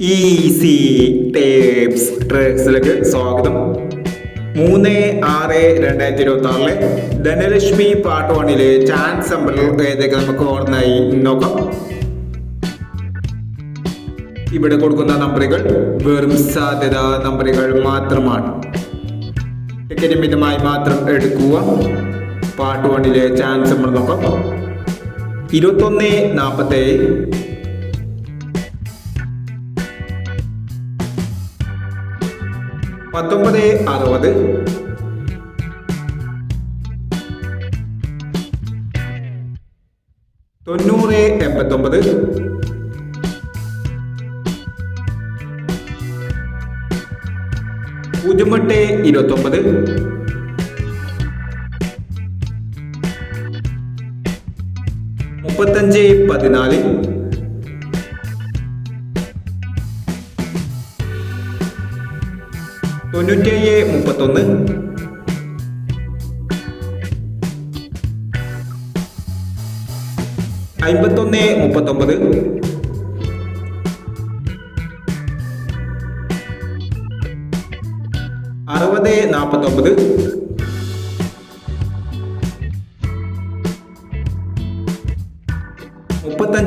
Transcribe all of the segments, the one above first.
Easy tapes ട്രിക്സിലേക്ക് സ്വാഗതം. 3/6/2026 Dhanlaxmi part 1 chance നമ്പറുകൾ ഏതൊക്കെ നമുക്ക് ഓർമ്മയായി നോക്കാം. ഇവിടെ കൊടുക്കുന്ന നമ്പറുകൾ വെറും സാധ്യത നമ്പറുകൾ മാത്രമാണ്. ടിക്കറ്റ് മിതമായി മാത്രം എടുക്കുക. പാർട്ട് 1 ചാൻസ് നമ്പർ നോക്കാം. 21-47, 19-60, 90-89, 08-29, 35-14, 97-31,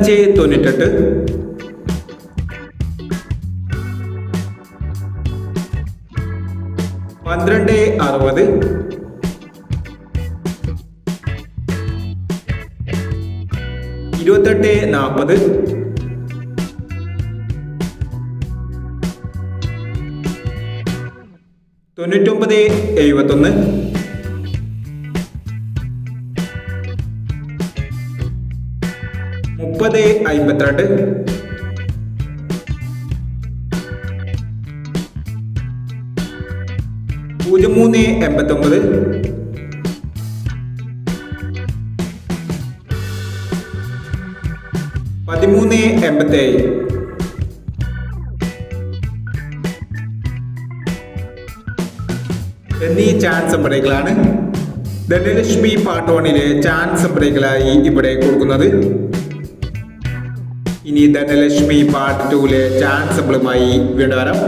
51-39, 60-49, 35-98, 12-60, 28-40, 99-71, 30-52, 03-89, 13-87. എന്നീ ചാൻസ് നമ്പറുകളാണ് ധനലക്ഷ്മി പാർട്ട് 1 ചാൻസ് നമ്പറുകളായി ഇവിടെ കൊടുക്കുന്നത്. ഇനി ധനലക്ഷ്മി പാർട്ട് 2 ചാൻസ് നമ്പറുമായി വീണ്ടും വരാം.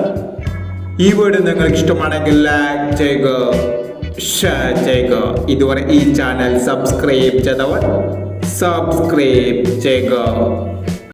ഈ വീഡിയോ നിങ്ങൾക്ക് ഇഷ്ടമാണെങ്കിൽ ലൈക്ക് ചെയ്യുക, ഷെയർ ചെയ്യുക. ഇതുവരെ ഈ ചാനൽ സബ്സ്ക്രൈബ് ചെയ്തവർ സബ്സ്ക്രൈബ് ചെയ്യുക.